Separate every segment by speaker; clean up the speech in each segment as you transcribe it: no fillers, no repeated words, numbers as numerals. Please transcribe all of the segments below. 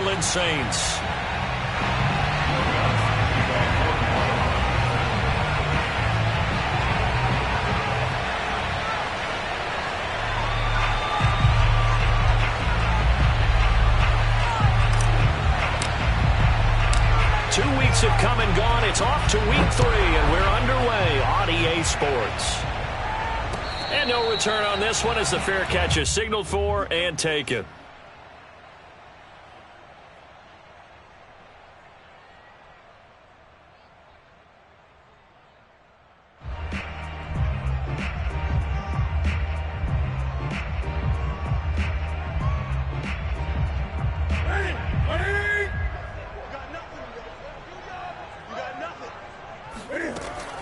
Speaker 1: Orleans Saints. Have come and gone. It's off to week 3, and we're underway on EA Sports. And no return on this one as the fair catch is signaled for and taken.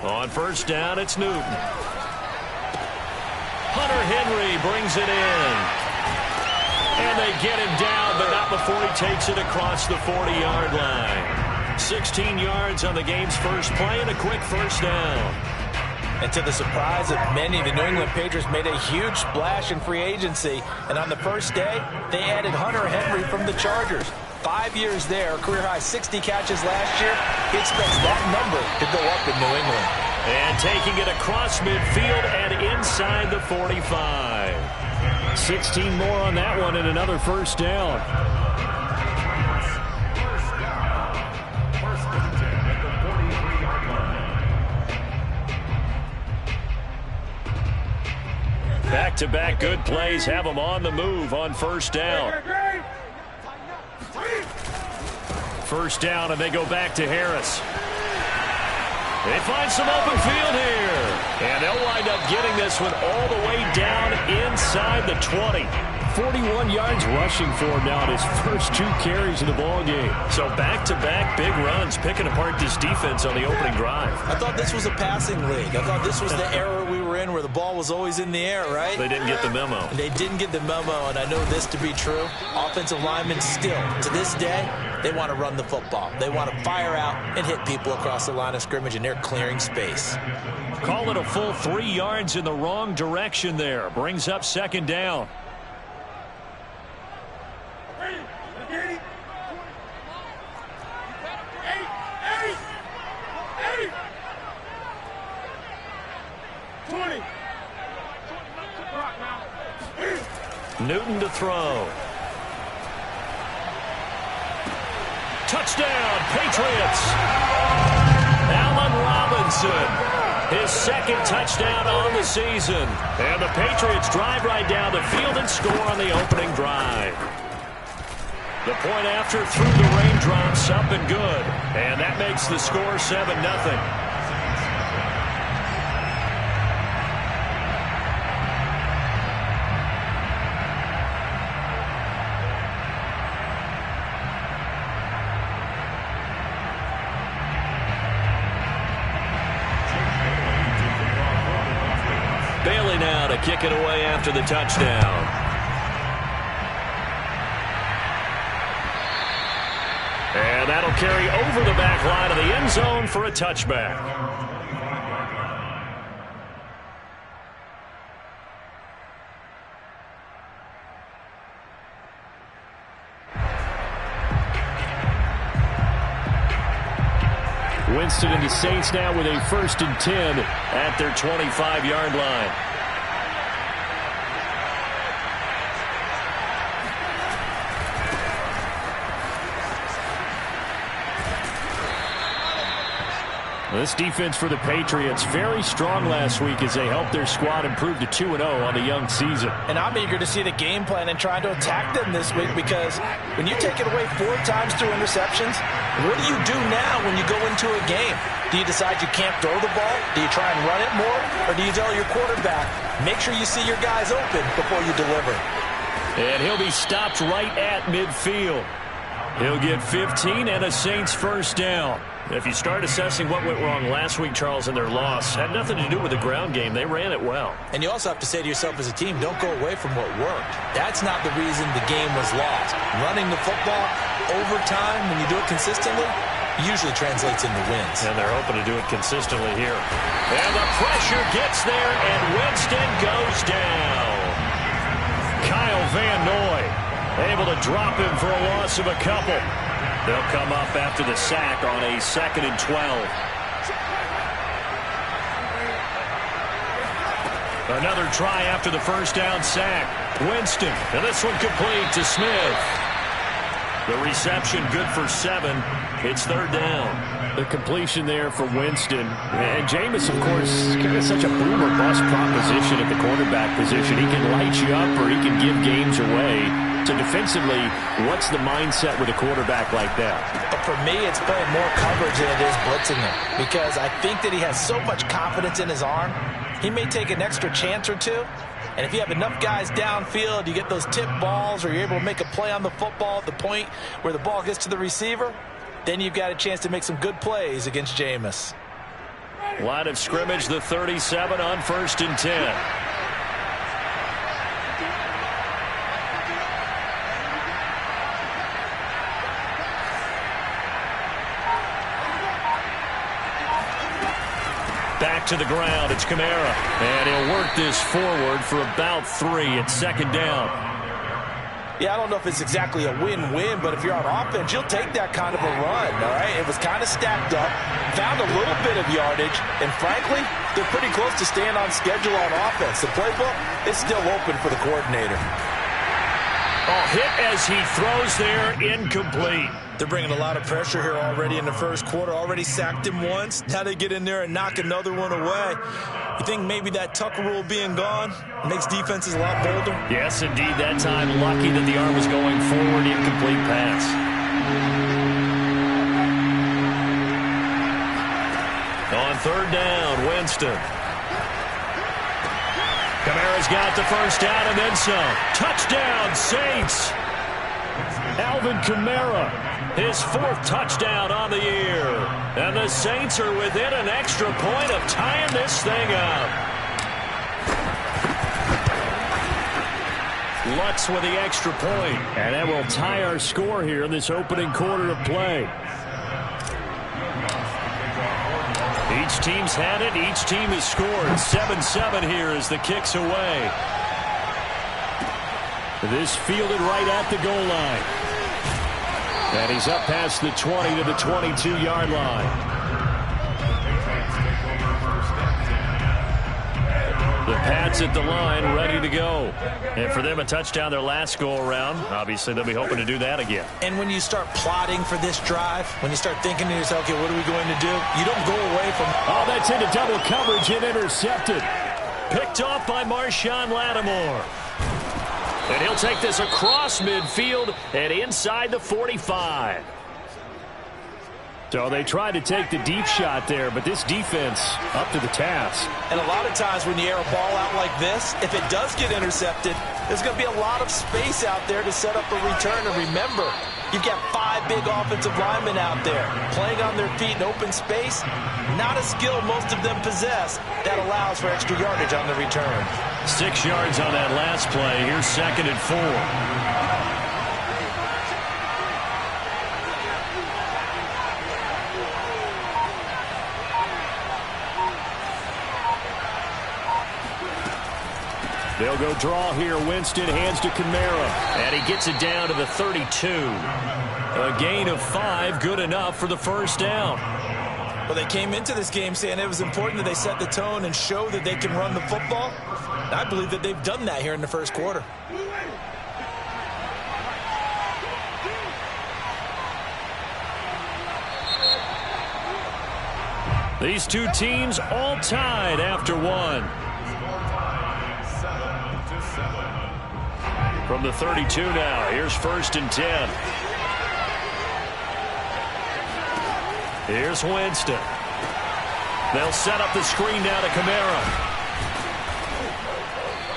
Speaker 1: On first down, it's Newton. Hunter Henry brings it in. And they get him down, but not before he takes it across the 40-yard line. 16 yards on the game's first play and a quick first down.
Speaker 2: And to the surprise of many, the New England Patriots made a huge splash in free agency. And on the first day, they added Hunter Henry from the Chargers. 5 years there, career-high 60 catches last year. He expects that number to go up in New England.
Speaker 1: And taking it across midfield and inside the 45. 16 more on that one and another first down. Back-to-back good plays have them on the move on first down. First down, and they go back to Harris. They find some open field here. And they'll wind up getting this one all the way down inside the 20. 41 yards rushing for him now in his first 2 carries of the ball game. So back-to-back big runs, picking apart this defense on the opening drive.
Speaker 2: I thought this was a passing league. I thought this was the era we were in where the ball was always in the air, right?
Speaker 1: They didn't get the memo.
Speaker 2: They didn't get the memo, and I know this to be true. Offensive linemen still, to this day, they want to run the football. They want to fire out and hit people across the line of scrimmage, and they're clearing space.
Speaker 1: Call it a full 3 yards in the wrong direction there. Brings up second down. Newton to throw. Touchdown, Patriots. Allen Robinson, his second touchdown on the season. And the Patriots drive right down the field and score on the opening drive. The point after through the raindrops, up and good. And that makes the score 7-0. Bailey now to kick it away after the touchdown. And that'll carry over the back line of the end zone for a touchback. Winston and the Saints now with a 1st and 10 at their 25-yard line. This defense for the Patriots very strong last week as they helped their squad improve to 2-0 on the young season.
Speaker 2: And I'm eager to see the game plan and trying to attack them this week, because when you take it away 4 times through interceptions, what do you do now when you go into a game? Do you decide you can't throw the ball? Do you try and run it more? Or do you tell your quarterback, make sure you see your guys open before you deliver?
Speaker 1: And he'll be stopped right at midfield. He'll get 15 and a Saints first down. If you start assessing what went wrong last week, Charles, in their loss, had nothing to do with the ground game. They ran it well.
Speaker 2: And you also have to say to yourself as a team, don't go away from what worked. That's not the reason the game was lost. Running the football over time, when you do it consistently, usually translates into wins.
Speaker 1: And they're hoping to do it consistently here. And the pressure gets there, and Winston goes down. Kyle Van Noy Able to drop him for a loss of a couple. They'll come up after the sack on a 2nd and 12. Another try after the first down sack. Winston, and this one complete to Smith. The reception good for 7. It's 3rd down. The completion there for Winston. And Jameis, of course, is such a boom or bust proposition at the quarterback position. He can light you up or he can give games away. So defensively, what's the mindset with a quarterback like that?
Speaker 2: But for me, it's playing more coverage than it is blitzing him. Because I think that he has so much confidence in his arm, he may take an extra chance or two. And if you have enough guys downfield, you get those tip balls or you're able to make a play on the football at the point where the ball gets to the receiver, then you've got a chance to make some good plays against Jameis.
Speaker 1: Line of scrimmage, the 37 on 1st and 10. Back to the ground. It's Kamara. And he'll work this forward for about 3. It's 2nd down.
Speaker 2: Yeah, I don't know if it's exactly a win-win, but if you're on offense, you'll take that kind of a run, all right? It was kind of stacked up, found a little bit of yardage, and frankly, they're pretty close to staying on schedule on offense. The playbook is still open for the coordinator.
Speaker 1: Oh, hit as he throws there, incomplete.
Speaker 2: They're bringing a lot of pressure here already in the first quarter. Already sacked him once. Now they get in there and knock another one away. You think maybe that Tucker rule being gone makes defenses a lot bolder?
Speaker 1: Yes, indeed. That time, lucky that the arm was going forward. Incomplete pass. On 3rd down, Winston. Kamara's got the first down and then some. Touchdown, Saints. Alvin Kamara, his 4th touchdown on the year. And the Saints are within an extra point of tying this thing up. Lutz with the extra point. And that will tie our score here in this opening quarter of play. Each team's had it. Each team has scored. 7-7 here as the kick's away. This fielded right at the goal line. And he's up past the 20 to the 22-yard line. The Pats at the line, ready to go. And for them, a touchdown their last go-around. Obviously, they'll be hoping to do that again.
Speaker 2: And when you start plotting for this drive, when you start thinking to yourself, okay, what are we going to do? You don't go away from...
Speaker 1: Oh, that's into double coverage and intercepted. Picked off by Marshawn Lattimore. And he'll take this across midfield and inside the 45. So they tried to take the deep shot there, but this defense up to the task.
Speaker 2: And a lot of times when you air a ball out like this, if it does get intercepted, there's going to be a lot of space out there to set up a return. And remember, you've got 5 big offensive linemen out there playing on their feet in open space. Not a skill most of them possess that allows for extra yardage on the return.
Speaker 1: 6 yards on that last play. Here's 2nd and 4. They'll go draw here. Winston hands to Kamara. And he gets it down to the 32. A gain of 5, good enough for the first down.
Speaker 2: Well, they came into this game saying it was important that they set the tone and show that they can run the football. And I believe that they've done that here in the first quarter.
Speaker 1: These two teams all tied after 1. From the 32 now, here's 1st and 10. Here's Winston. They'll set up the screen down to Kamara.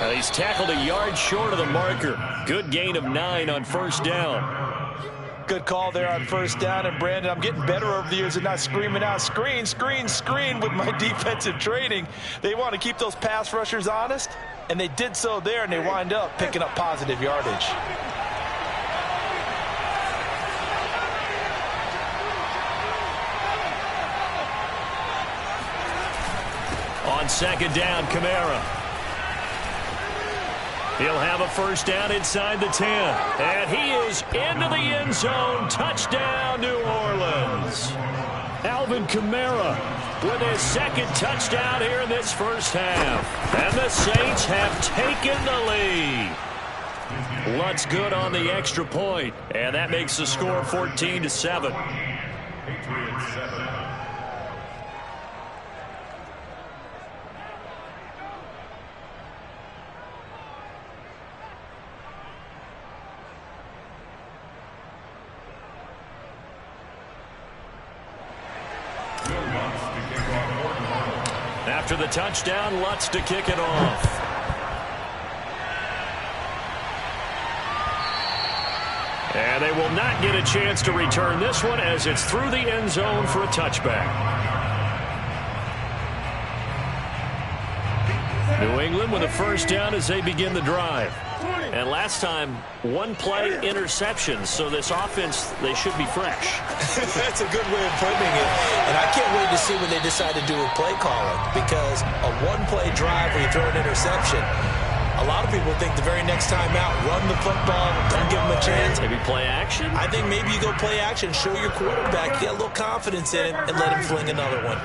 Speaker 1: And he's tackled a yard short of the marker. Good gain of 9 on 1st down.
Speaker 2: Good call there on 1st down. And, Brandon, I'm getting better over the years and not screaming out, screen, screen, screen with my defensive training. They want to keep those pass rushers honest, and they did so there, and they wind up picking up positive yardage. On 2nd down, Kamara.
Speaker 1: He'll have a first down inside the 10. And he is into the end zone. Touchdown, New Orleans. Alvin Kamara with his second touchdown here in this first half. And the Saints have taken the lead. Lutz good on the extra point. And that makes the score 14-7.
Speaker 3: Patriots 7.
Speaker 1: After the touchdown, Lutz to kick it off. And they will not get a chance to return this one as it's through the end zone for a touchback. New England with a first down as they begin the drive. And last time, one play interception, so this offense, they should be fresh.
Speaker 2: That's a good way of putting it. And I can't wait to see what they decide to do with play calling, because a one-play drive where you throw an interception, a lot of people think the very next time out, run the football, don't give them a chance.
Speaker 1: Maybe play action?
Speaker 2: I think maybe you go play action, show your quarterback, get a little confidence in him, and let him fling another one.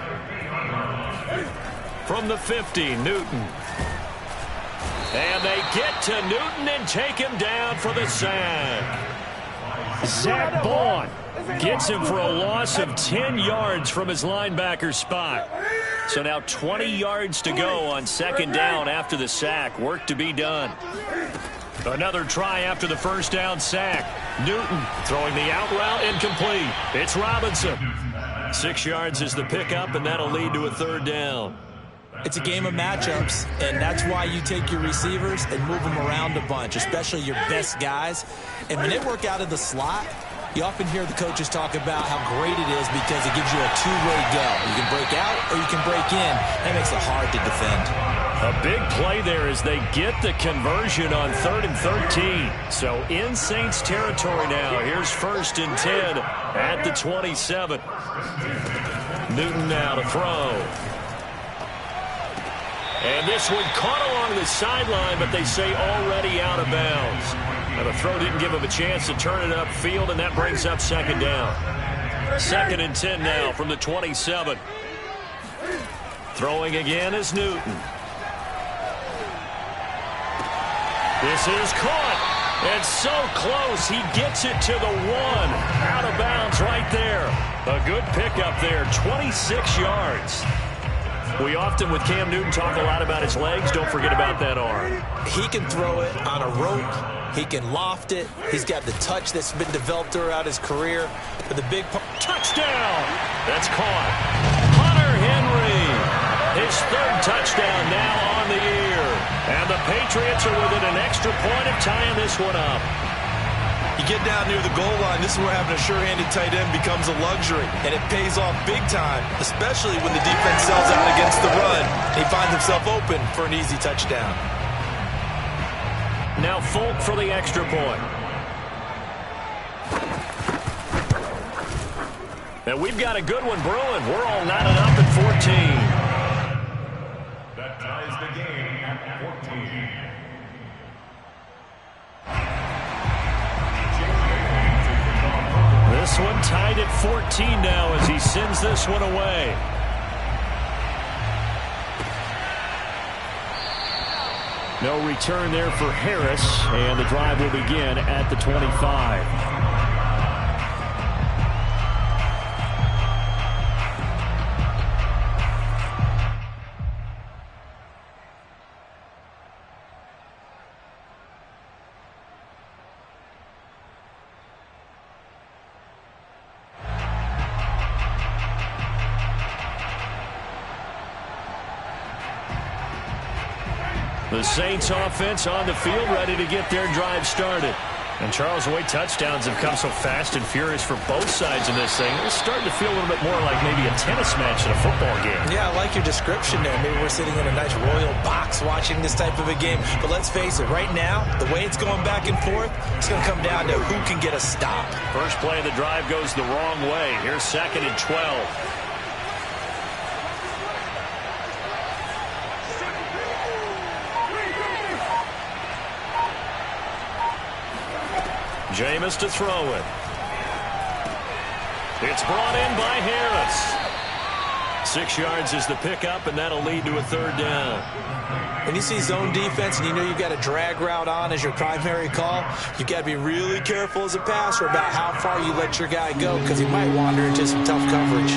Speaker 1: From the 50, Newton. And they get to Newton and take him down for the sack. Zach Bond gets him for a loss of 10 yards from his linebacker spot. So now 20 yards to go on second down after the sack. Work to be done. Another try after the first down sack. Newton throwing the out route incomplete. It's Robinson. 6 yards is the pickup, and that'll lead to a third down.
Speaker 2: It's a game of matchups, and that's why you take your receivers and move them around a bunch, especially your best guys. And when they work out of the slot, you often hear the coaches talk about how great it is because it gives you a two-way go. You can break out or you can break in. That makes it hard to defend.
Speaker 1: A big play there as they get the conversion on 3rd and 13. So in Saints territory now. Here's 1st and 10 at the 27. Newton now to throw. And this one caught along the sideline, but they say already out of bounds. Now the throw didn't give him a chance to turn it upfield, and that brings up second down. 2nd and 10 now from the 27. Throwing again is Newton. This is caught. And so close, he gets it to the 1. Out of bounds right there. A good pickup there, 26 yards. We often, with Cam Newton, talk a lot about his legs. Don't forget about that arm.
Speaker 2: He can throw it on a rope. He can loft it. He's got the touch that's been developed throughout his career. But the big
Speaker 1: touchdown! That's caught. Hunter Henry. His 3rd touchdown now on the year. And the Patriots are within an extra point of tying this one up.
Speaker 4: You get down near the goal line, this is where having a sure-handed tight end becomes a luxury, and it pays off big time, especially when the defense sells out against the run. He finds himself open for an easy touchdown.
Speaker 1: Now Folk for the extra point. And we've got a good one brewing. We're all knotted up at 14.
Speaker 3: That ties the game at 14.
Speaker 1: This one tied at 14 now as he sends this one away. No return there for Harris, and the drive will begin at the 25. The Saints offense on the field, ready to get their drive started. And Charles, the way touchdowns have come so fast and furious for both sides in this thing, it's starting to feel a little bit more like maybe a tennis match in a football game.
Speaker 2: Yeah, I like your description there. Maybe we're sitting in a nice royal box watching this type of a game. But let's face it, right now, the way it's going back and forth, it's going to come down to who can get a stop.
Speaker 1: First play of the drive goes the wrong way. Here's 2nd and 12. Jameis to throw it. It's brought in by Harris. 6 yards is the pickup, and that'll lead to a third down.
Speaker 2: When you see zone defense and you know you've got a drag route on as your primary call, you've got to be really careful as a passer about how far you let your guy go because he might wander into some tough coverage.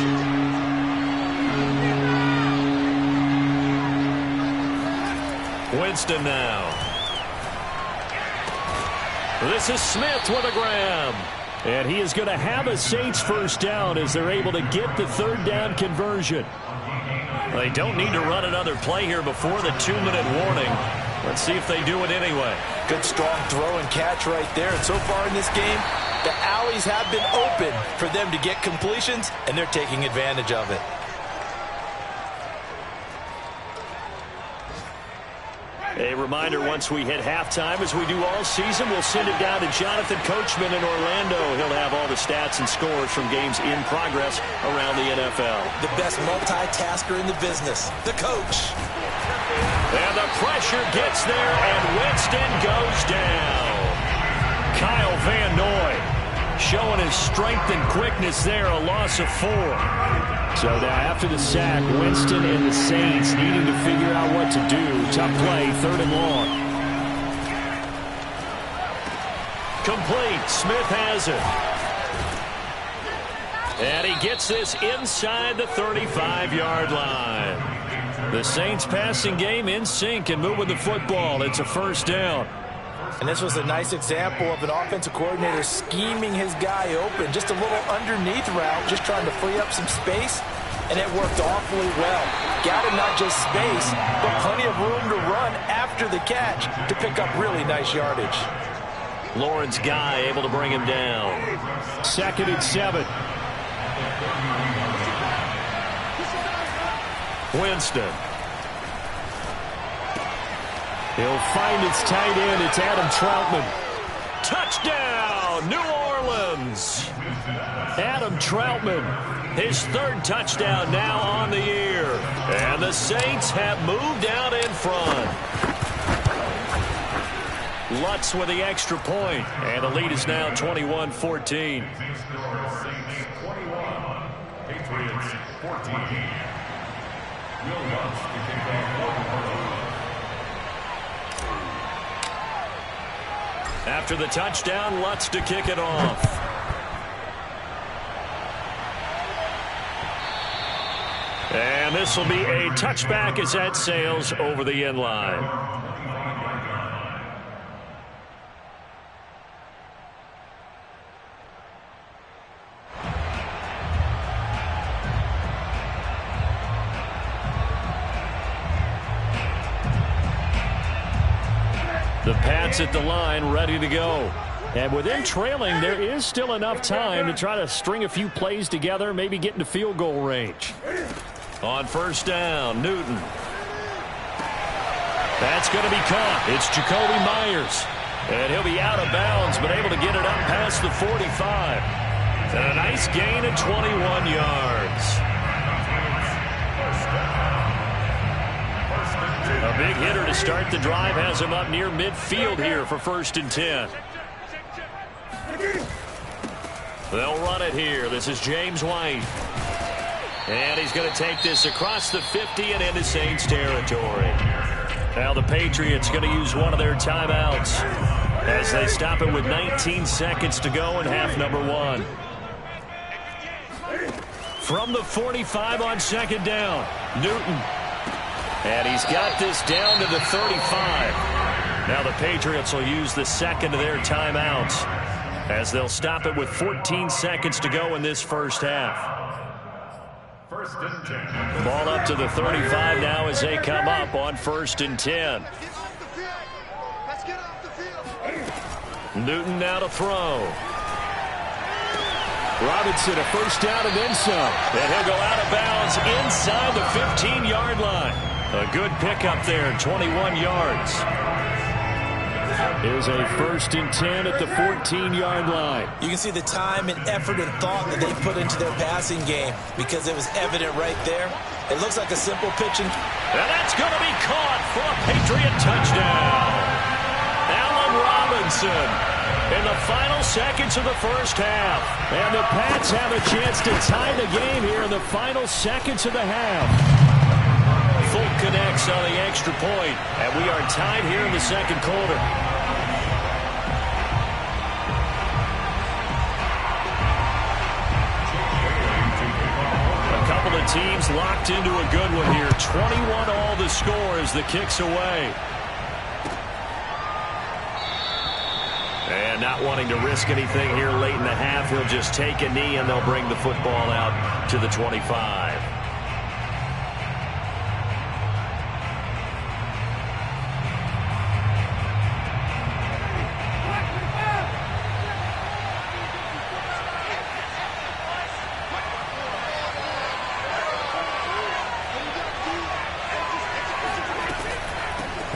Speaker 1: Winston now. This is Smith with a grab. And he is going to have a Saints first down as they're able to get the third down conversion. They don't need to run another play here before the 2-minute warning. Let's see if they do it anyway.
Speaker 2: Good strong throw and catch right there. And so far in this game, the alleys have been open for them to get completions, and they're taking advantage of it.
Speaker 1: A reminder, once we hit halftime, as we do all season, we'll send it down to Jonathan Coachman in Orlando. He'll have all the stats and scores from games in progress around the NFL.
Speaker 2: The best multitasker in the business, the coach.
Speaker 1: And the pressure gets there, and Winston goes down. Kyle Van Noy showing his strength and quickness there, a loss of 4. So now after the sack, Winston and the Saints needing to figure out what to do. Tough play, 3rd and long. Complete. Smith has it. And he gets this inside the 35-yard line. The Saints passing game in sync and moving the football. It's a first down.
Speaker 2: And this was a nice example of an offensive coordinator scheming his guy open. Just a little underneath route, just trying to free up some space, and it worked awfully well. Got him not just space, but plenty of room to run after the catch to pick up really nice yardage.
Speaker 1: Lawrence Guy able to bring him down. 2nd and 7. Winston. He'll find its tight end. It's Adam Troutman. Touchdown, New Orleans. Adam Troutman, his 3rd touchdown now on the year. And the Saints have moved out in front. Lutz with the extra point. And the lead is now 21-14.
Speaker 3: Saints 21, Patriots 14. Will Lutz to kick off.
Speaker 1: After the touchdown, Lutz to kick it off. And this will be a touchback as that sails over the end line. The Pats at the line, ready to go. And with them trailing, there is still enough time to try to string a few plays together, maybe get into field goal range. On first down, Newton. That's going to be caught. It's Jacoby Myers. And he'll be out of bounds, but able to get it up past the 45. And a nice gain of 21 yards. A big hitter to start the drive has him up near midfield here for 1st and 10. They'll run it here. This is James White. And he's going to take this across the 50 and into Saints territory. Now the Patriots going to use one of their timeouts as they stop it with 19 seconds to go in half number 1. From the 45 on 2nd down, Newton. And he's got this down to the 35. Now the Patriots will use the 2nd of their timeouts as they'll stop it with 14 seconds to go in this first half.
Speaker 3: 1st and 10.
Speaker 1: Ball up to the 35 now as they come up on 1st and 10. Newton now to throw. Robinson a first down and then some. And he'll go out of bounds inside the 15-yard line. A good pickup there, 21 yards. Here's a 1st and 10 at the 14-yard line.
Speaker 2: You can see the time and effort and thought that they put into their passing game because it was evident right there. It looks like a simple pitching.
Speaker 1: And that's going to be caught for a Patriot touchdown. Allen Robinson in the final seconds of the first half. And the Pats have a chance to tie the game here in the final seconds of the half. Full connects on the extra point, and we are tied here in the second quarter. A couple of teams locked into a good one here. 21 all the score as the kick's away. And not wanting to risk anything here late in the half, he'll just take a knee and they'll bring the football out to the 25.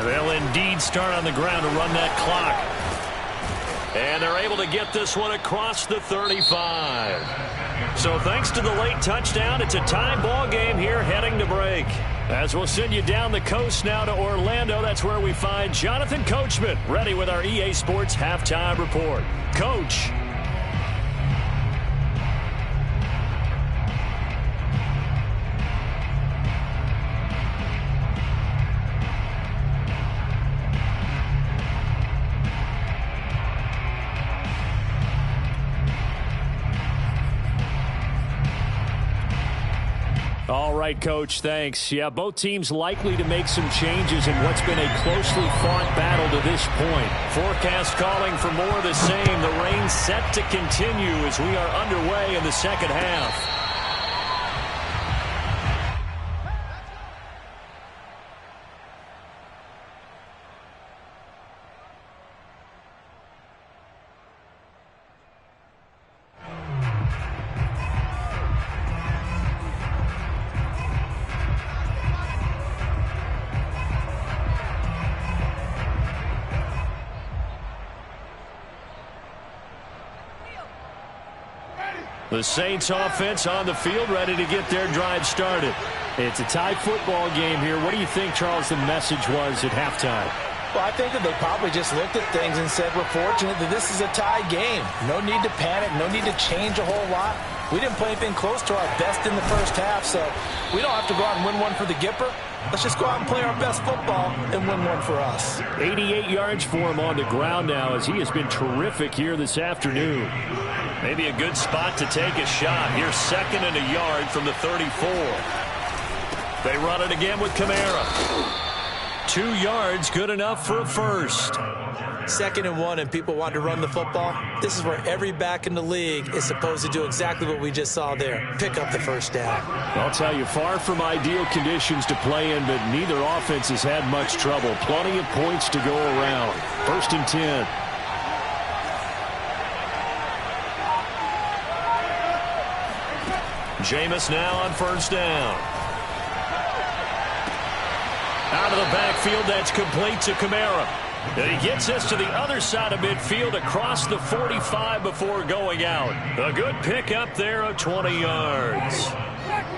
Speaker 1: They'll indeed start on the ground to run that clock. And they're able to get this one across the 35. So thanks to the late touchdown, it's a tie ball game here heading to break. As we'll send you down the coast now to Orlando, that's where we find Jonathan Coachman ready with our EA Sports Halftime Report. Coach. All right, Coach, thanks. Yeah, both teams likely to make some changes in what's been a closely fought battle to this point. Forecast calling for more of the same. The rain set to continue as we are underway in the second half. The Saints offense on the field, ready to get their drive started. It's a tie football game here. What do you think, Charles, the message was at halftime?
Speaker 2: Well, I think that they probably just looked at things and said, we're fortunate that this is a tie game. No need to panic, no need to change a whole lot. We didn't play anything close to our best in the first half, so we don't have to go out and win one for the Gipper. Let's just go out and play our best football and win one for us.
Speaker 1: 88 yards for him on the ground now as he has been terrific here this afternoon. Maybe a good spot to take a shot. Here's second and a yard from the 34. They run it again with Kamara. 2 yards, good enough for a first.
Speaker 2: 2nd and 1 and people want to run the football. This is where every back in the league is supposed to do exactly what we just saw there. Pick up the first down.
Speaker 1: I'll tell you, far from ideal conditions to play in, but neither offense has had much trouble. Plenty of points to go around. 1st and 10. Jameis now on 1st down. Out of the backfield, that's complete to Kamara. And he gets us to the other side of midfield across the 45 before going out. A good pickup there of 20 yards.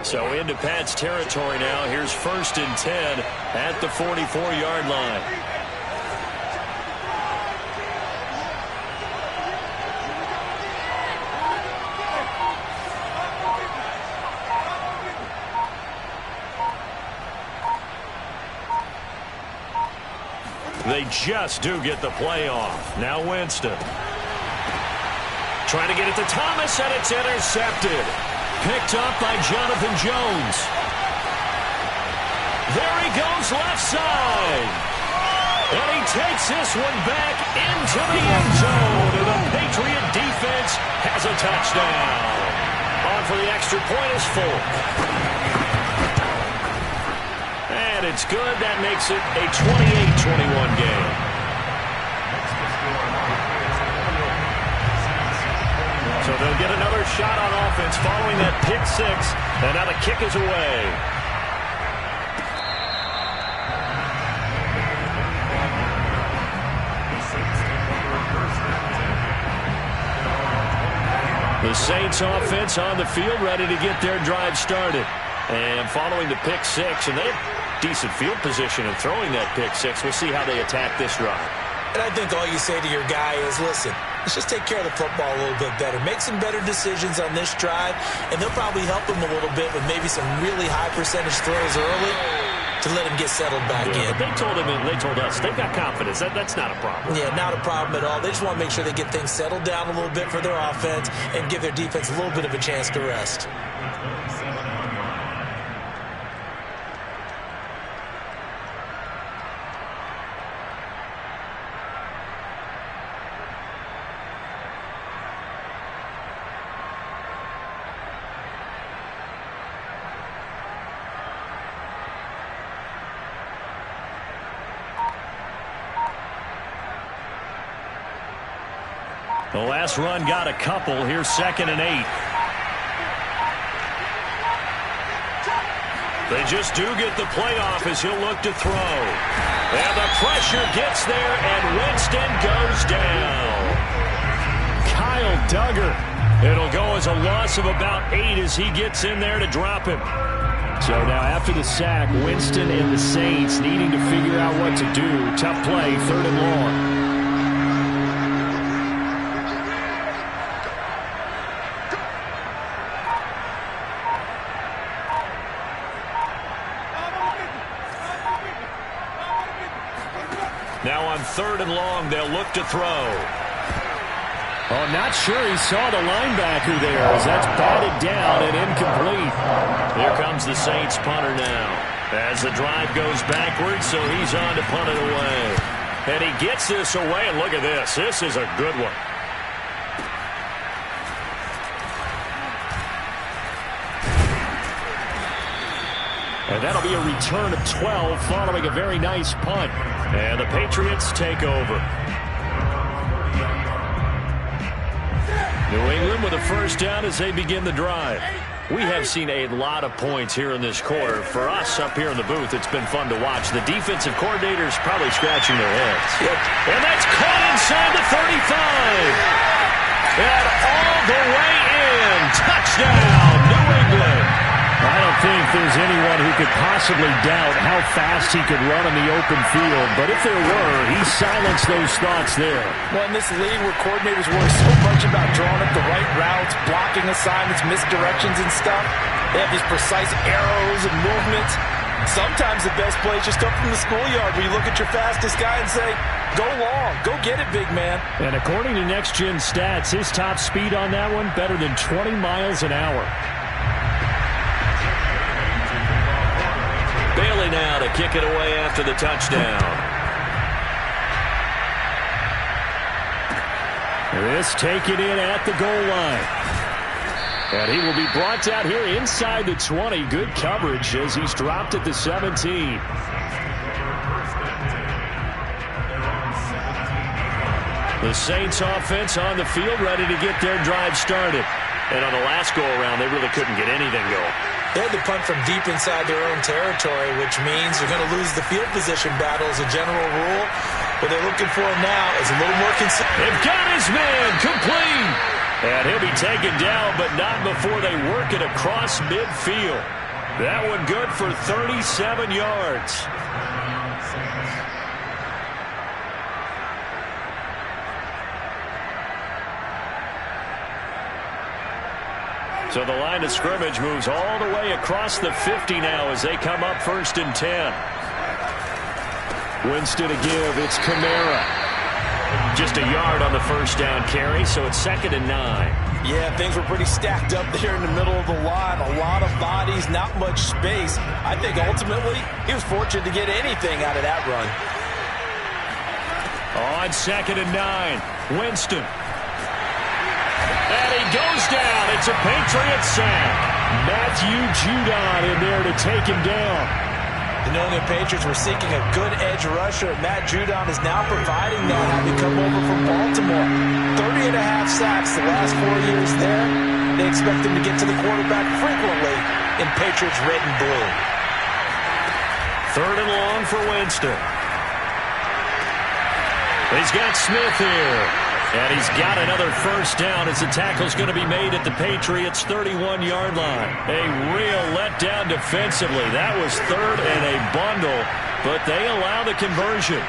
Speaker 1: So into Pat's territory now. Here's 1st and 10 at the 44-yard line. They just do get the play off. Now Winston. Trying to get it to Thomas, and it's intercepted. Picked up by Jonathan Jones. There he goes left side. And he takes this one back into the end zone. And the Patriot defense has a touchdown. On for the extra point is Folk. And it's good. That makes it a 28-21 game. So they'll get another shot on offense following that pick six. And now the kick is away. The Saints offense on the field, ready to get their drive started. And following the pick six, and they have decent field position and throwing that pick six. We'll see how they attack this drive.
Speaker 2: And I think all you say to your guy is, listen, let's just take care of the football a little bit better. Make some better decisions on this drive, and they'll probably help him a little bit with maybe some really high percentage throws early to let him get settled back in.
Speaker 1: But they told him, and they told us, they've got confidence. That's not a problem.
Speaker 2: Yeah, not a problem at all. They just want to make sure they get things settled down a little bit for their offense and give their defense a little bit of a chance to rest.
Speaker 1: The last run got a couple. Here's 2nd and 8. They just do get the playoff as he'll look to throw. And the pressure gets there, and Winston goes down. Kyle Duggar. It'll go as a loss of about 8 as he gets in there to drop him. So now after the sack, Winston and the Saints needing to figure out what to do. Tough play, 3rd and long. Now on 3rd and long, they'll look to throw. Oh, not sure he saw the linebacker there as that's batted down and incomplete. Here comes the Saints punter now as the drive goes backwards, so he's on to punt it away. And he gets this away, and look at this. This is a good one. And that'll be a return of 12 following a very nice punt. And the Patriots take over. New England with a first down as they begin the drive. We have seen a lot of points here in this quarter. For us up here in the booth, it's been fun to watch. The defensive coordinators probably scratching their heads.
Speaker 2: Yep.
Speaker 1: And that's caught inside the 35. And all the way in. Touchdown, New England. I don't think there's anyone who could possibly doubt how fast he could run in the open field. But if there were, he silenced those thoughts there.
Speaker 2: Well, in this league where coordinators worry so much about drawing up the right routes, blocking assignments, misdirections and stuff, they have these precise arrows and movements. Sometimes the best plays just come from the schoolyard where you look at your fastest guy and say, go long, go get it, big man.
Speaker 1: And according to Next Gen Stats, his top speed on that one, better than 20 miles an hour. Bailey now to kick it away after the touchdown. This taken in at the goal line. And he will be brought down here inside the 20. Good coverage as he's dropped at the 17. The Saints offense on the field ready to get their drive started. And on the last go-around, they really couldn't get anything going.
Speaker 2: They had to punt from deep inside their own territory, which means they're going to lose the field position battle as a general rule. What they're looking for now is a little more consistent.
Speaker 1: They've got his man complete. And he'll be taken down, but not before they work it across midfield. That one good for 37 yards. So the line of scrimmage moves all the way across the 50 now as they come up 1st and 10. Winston to give. It's Kamara. Just a yard on the first down carry, so it's 2nd and 9.
Speaker 2: Yeah, things were pretty stacked up there in the middle of the line. A lot of bodies, not much space. I think ultimately he was fortunate to get anything out of that run.
Speaker 1: On 2nd and 9, Winston. And he goes down. It's a Patriots sack. Matthew Judon in there to take him down.
Speaker 2: The New England Patriots were seeking a good edge rusher. Matt Judon is now providing that, having come over from Baltimore. 30 and a half sacks the last 4 years there. They expect him to get to the quarterback frequently in Patriots red and blue.
Speaker 1: 3rd and long for Winston. He's got Smith here. And he's got another first down as the tackle's going to be made at the Patriots' 31-yard line. A real letdown defensively. That was 3rd and a bundle, but they allow the conversion.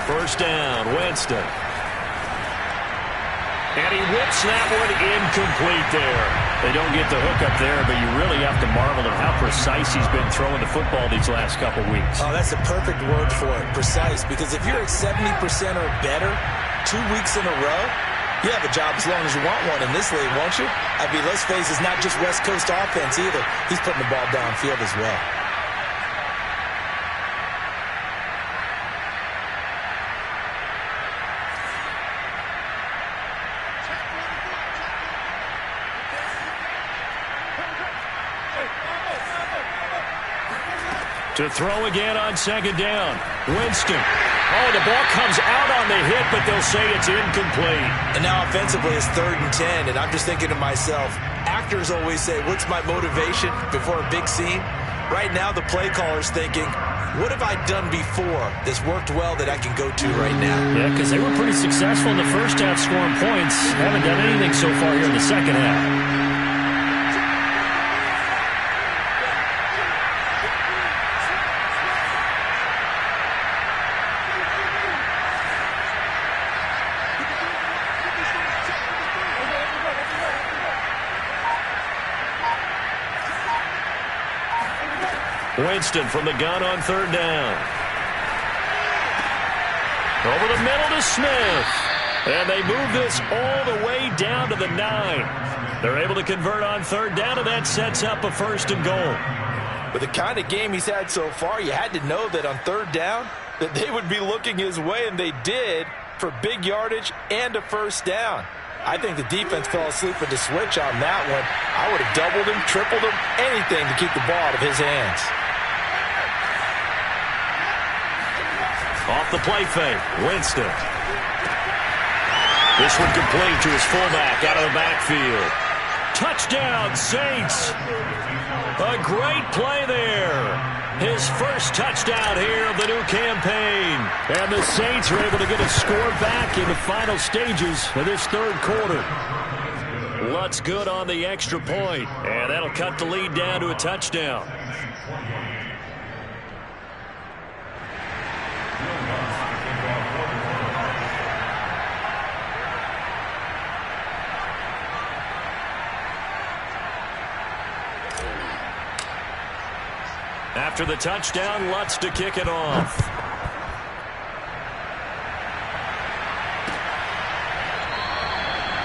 Speaker 1: First down, Winston. And he whips that one incomplete there. They don't get the hook up there, but you really have to marvel at how precise he's been throwing the football these last couple weeks.
Speaker 2: Oh, that's a perfect word for it, precise. Because if you're at 70% or better 2 weeks in a row, you have a job as long as you want one in this league, won't you? I mean, let's face it, it's not just West Coast offense either. He's putting the ball downfield as well.
Speaker 1: To throw again on second down. Winston. Oh, the ball comes out on the hit, but they'll say it's incomplete.
Speaker 2: And now offensively it's 3rd and 10, and I'm just thinking to myself, actors always say, what's my motivation before a big scene? Right now the play caller's thinking, what have I done before that's worked well that I can go to right now?
Speaker 1: Yeah, because they were pretty successful in the first half scoring points. Haven't done anything so far here in the second half. Winston from the gun on 3rd down. Over the middle to Smith. And they move this all the way down to the 9. They're able to convert on 3rd down, and that sets up a 1st and goal.
Speaker 2: With the kind of game he's had so far, you had to know that on 3rd down that they would be looking his way, and they did, for big yardage and a 1st down. I think the defense fell asleep with the switch on that one. I would have doubled him, tripled him, anything to keep the ball out of his hands.
Speaker 1: Off the play fake, Winston. This one complete to his fullback out of the backfield. Touchdown, Saints. A great play there. His first touchdown here of the new campaign. And the Saints are able to get a score back in the final stages of this 3rd quarter. Lutz good on the extra point, and that'll cut the lead down to a touchdown. After the touchdown, Lutz to kick it off.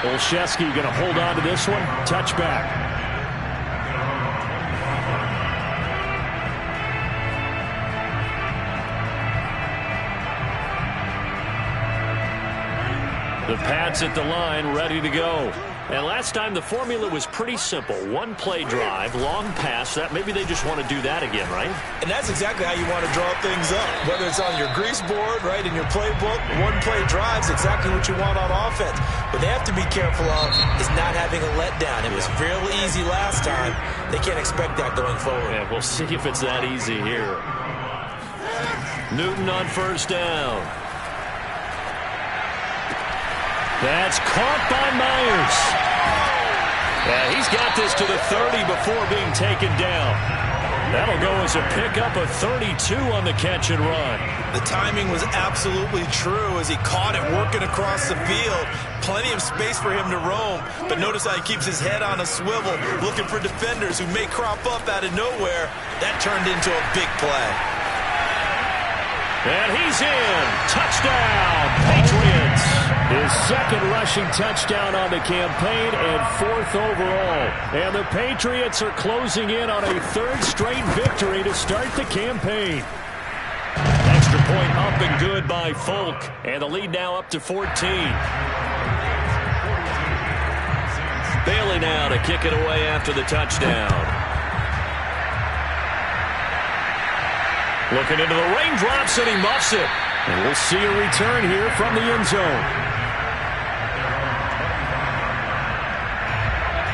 Speaker 1: Olszewski going to hold on to this one. Touchback. The Pats at the line, ready to go. And last time the formula was pretty simple. One play drive, long pass. That maybe they just want to do that again, right?
Speaker 2: And that's exactly how you want to draw things up. Whether it's on your grease board, right, in your playbook, one play drive's exactly what you want on offense. But they have to be careful of is not having a letdown. It was fairly easy last time. They can't expect that going forward.
Speaker 1: Yeah, we'll see if it's that easy here. Newton on 1st down. That's caught by Myers. Yeah, he's got this to the 30 before being taken down. That'll go as a pickup of 32 on the catch and run.
Speaker 4: The timing was absolutely true as he caught it working across the field. Plenty of space for him to roam, but notice how he keeps his head on a swivel, looking for defenders who may crop up out of nowhere. That turned into a big play.
Speaker 1: And he's in. Touchdown, Patriots. His 2nd rushing touchdown on the campaign and 4th overall. And the Patriots are closing in on a 3rd straight victory to start the campaign. Extra point up and good by Folk. And the lead now up to 14. Bailey now to kick it away after the touchdown. Looking into the raindrops, and he muffs it. And we'll see a return here from the end zone.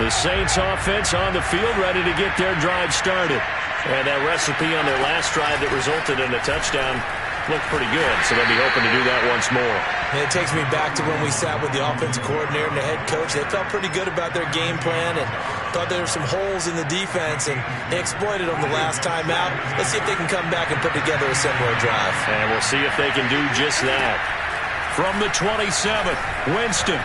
Speaker 1: The Saints offense on the field, ready to get their drive started. And that recipe on their last drive that resulted in a touchdown looked pretty good, so they'll be hoping to do that once more.
Speaker 2: And it takes me back to when we sat with the offensive coordinator and the head coach. They felt pretty good about their game plan, and Thought there were some holes in the defense, and they exploited them the last time out. Let's see if they can come back and put together a similar drive.
Speaker 1: And we'll see if they can do just that. From the 27th, Winston.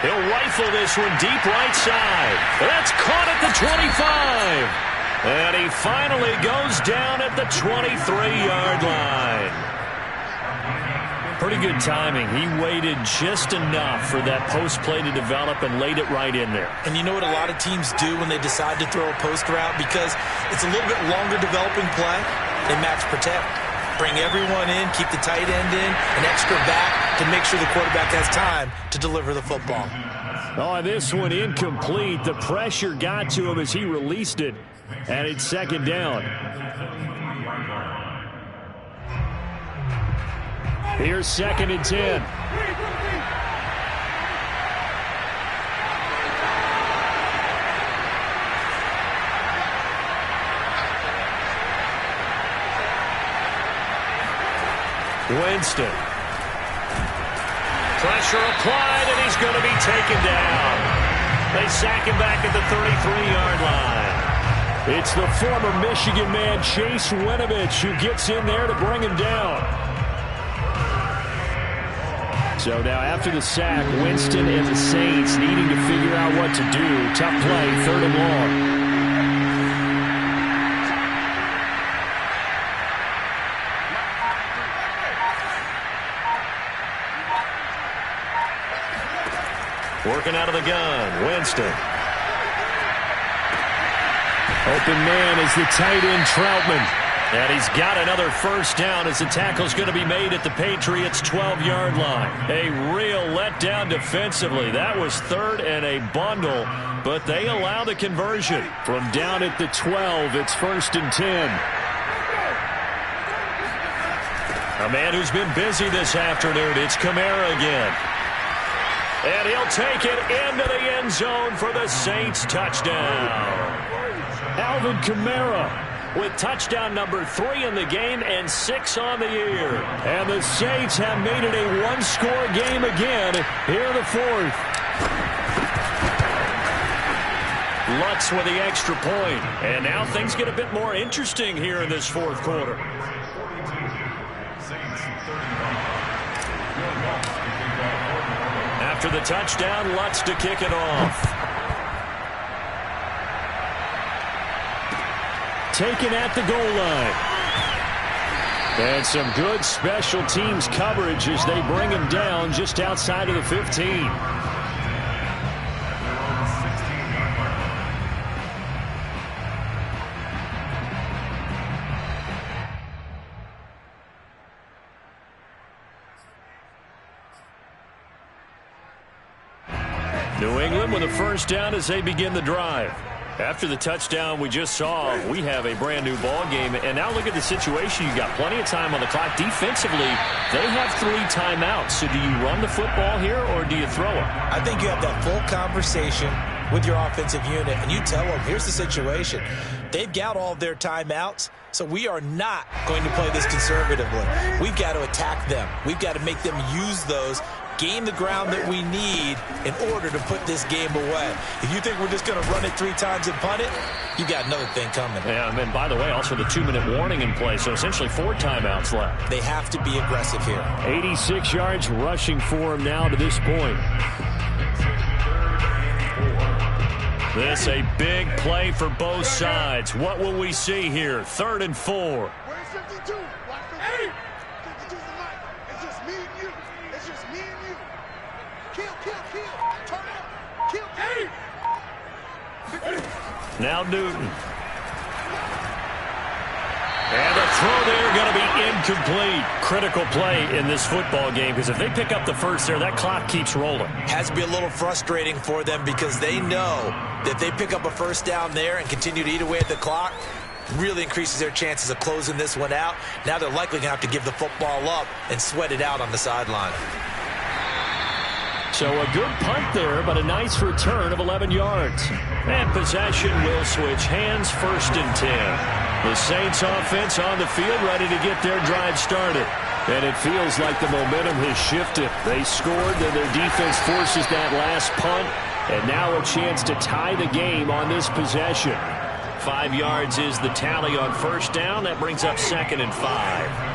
Speaker 1: He'll rifle this one deep right side. That's caught at the 25. And he finally goes down at the 23-yard line. Pretty good timing. He waited just enough for that post play to develop and laid it right in there.
Speaker 2: And you know what a lot of teams do when they decide to throw a post route? Because it's a little bit longer developing play, they match protect. Bring everyone in, keep the tight end in, an extra back to make sure the quarterback has time to deliver the football.
Speaker 1: Oh, this one incomplete. The pressure got to him as he released it, and it's second down. Here's 2nd and 10. Winston. Pressure applied, and he's going to be taken down. They sack him back at the 33-yard line. It's the former Michigan man, Chase Winovich, who gets in there to bring him down. So now after the sack, Winston and the Saints needing to figure out what to do. Tough play, 3rd and long. Working out of the gun, Winston. Open man is the tight end, Troutman. And he's got another first down as the tackle's going to be made at the Patriots' 12-yard line. A real letdown defensively. That was 3rd and a bundle, but they allow the conversion. From down at the 12, it's 1st and 10. A man who's been busy this afternoon, it's Kamara again. And he'll take it into the end zone for the Saints touchdown. Alvin Kamara with touchdown number 3 in the game and 6 on the year. And the Saints have made it a one-score game again here in the 4th. Lutz with the extra point. And now things get a bit more interesting here in this 4th quarter. After the touchdown, Lutz to kick it off. Taken at the goal line. And some good special teams coverage as they bring him down just outside of the 15. New England with a first down as they begin the drive. After the touchdown we just saw, we have a brand new ball game. And now look at the situation. You got plenty of time on the clock. Defensively, they have 3 timeouts. So do you run the football here or do you throw it?
Speaker 2: I think you have that full conversation with your offensive unit, and you tell them, here's the situation. They've got all of their timeouts, so we are not going to play this conservatively. We've got to attack them. We've got to make them use those, gain the ground that we need in order to put this game away. If you think we're just going to run it 3 times and punt it, you got another thing coming.
Speaker 1: Yeah, and by the way, also the 2-minute warning in play, so essentially 4 timeouts left.
Speaker 2: They have to be aggressive here.
Speaker 1: 86 yards rushing for him now to this point. This a big play for both sides. What will we see here? 3rd and 4.
Speaker 5: Where's 52? Watch 52. 52's the line. It's just me and you. It's just me and you. Kill, kill, kill. Turn up. Kill, kill.
Speaker 1: Now Newton. And the throw there going to be incomplete. Critical play in this football game because if they pick up the first there, that clock keeps rolling.
Speaker 2: Has to be a little frustrating for them because they know that they pick up a first down there and continue to eat away at the clock, really increases their chances of closing this one out. Now they're likely going to have to give the football up and sweat it out on the sideline.
Speaker 1: So a good punt there, but a nice return of 11 yards. And possession will switch hands, 1st and 10. The Saints offense on the field ready to get their drive started. And it feels like the momentum has shifted. They scored, then their defense forces that last punt. And now a chance to tie the game on this possession. 5 yards is the tally on first down. That brings up 2nd and 5.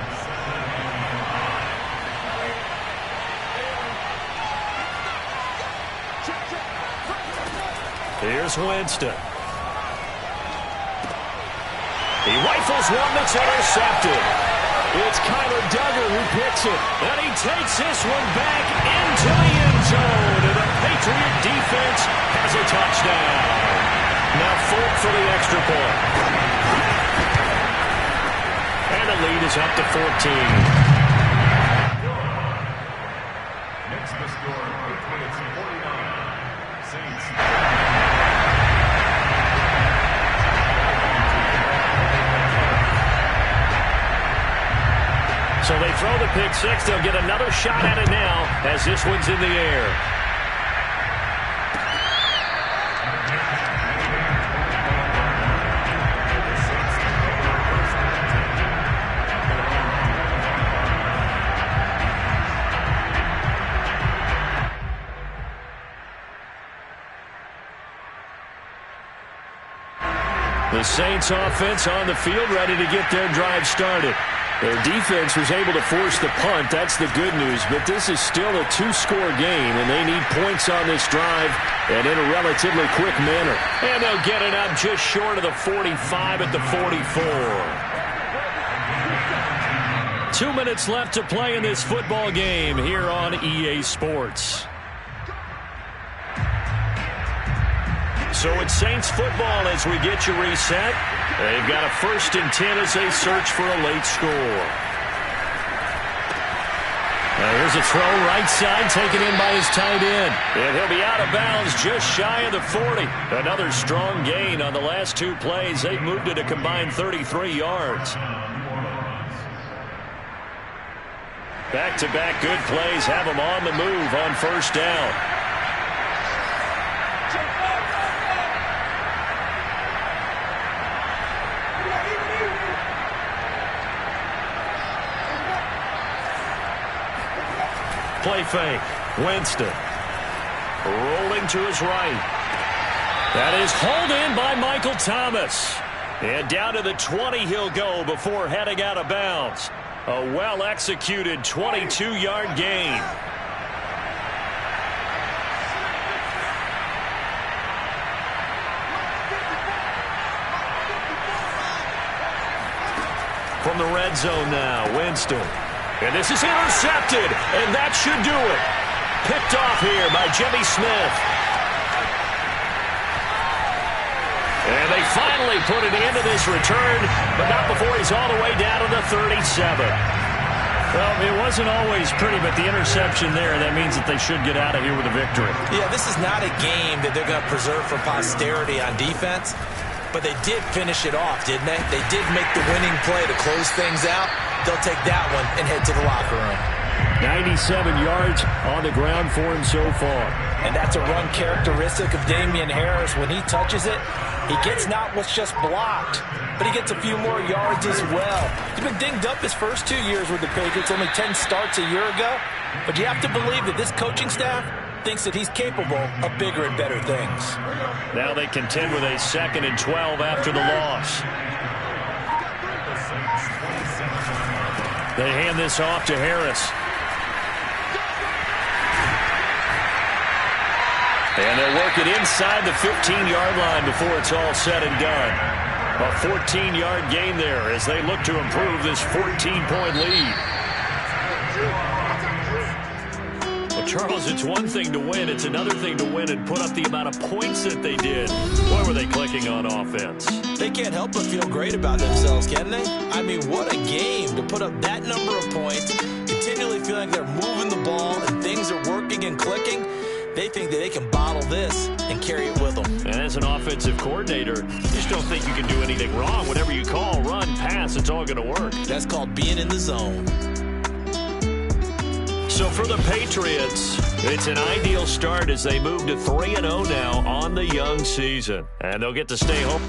Speaker 1: Here's Winston. He rifles one that's intercepted. It's Kyler Duggar who picks it. And he takes this one back into the end zone. And the Patriot defense has a touchdown. Now Folk for the extra point. And the lead is up to 14.
Speaker 3: Next to score, Patriots 49. Saints.
Speaker 1: So they throw the pick six. They'll get another shot at it now as this one's in the air. The Saints offense on the field ready to get their drive started. Their defense was able to force the punt. That's the good news. But this is still a 2-score game, and they need points on this drive and in a relatively quick manner. And they'll get it up just short of the 45 at the 44. 2 minutes left to play in this football game here on EA Sports. So it's Saints football as we get you reset. They've got a 1st and 10 as they search for a late score. Now here's a throw right side taken in by his tight end. And he'll be out of bounds just shy of the 40. Another strong gain on the last 2 plays. They've moved it a combined 33 yards. Back-to-back good plays have them on the move on first down. Play fake. Winston. Rolling to his right. That is hauled in by Michael Thomas. And down to the 20 he'll go before heading out of bounds. A well-executed 22-yard gain. From the red zone now, Winston. And this is intercepted, and that should do it. Picked off here by Jimmy Smith. And they finally put an end to this return, but not before he's all the way down to the 37. Well, it wasn't always pretty, but the interception there, that means that they should get out of here with a victory.
Speaker 2: Yeah, this is not a game that they're going to preserve for posterity on defense, but they did finish it off, didn't they? They did make the winning play to close things out. They'll take that one and head to the locker room.
Speaker 1: 97 yards on the ground for him so far.
Speaker 2: And that's a run characteristic of Damian Harris. When he touches it, he gets not what's just blocked, but he gets a few more yards as well. He's been dinged up his first 2 years with the Patriots, only 10 starts a year ago. But you have to believe that this coaching staff thinks that he's capable of bigger and better things.
Speaker 1: Now they contend with a 2nd and 12 after the loss. They hand this off to Harris. And they'll work it inside the 15-yard line before it's all said and done. A 14-yard gain there as they look to improve this 14-point lead. Well, Charles, it's one thing to win. It's another thing to win and put up the amount of points that they did. Boy, were they clicking on offense.
Speaker 2: They can't help but feel great about themselves, can they? I mean, what a game to put up that number of points, continually feeling like they're moving the ball and things are working and clicking. They think that they can bottle this and carry it with them.
Speaker 1: And as an offensive coordinator, you just don't think you can do anything wrong. Whatever you call, run, pass, it's all going to work.
Speaker 2: That's called being in the zone.
Speaker 1: So for the Patriots, it's an ideal start as they move to 3-0 now on the young season. And they'll get to stay home.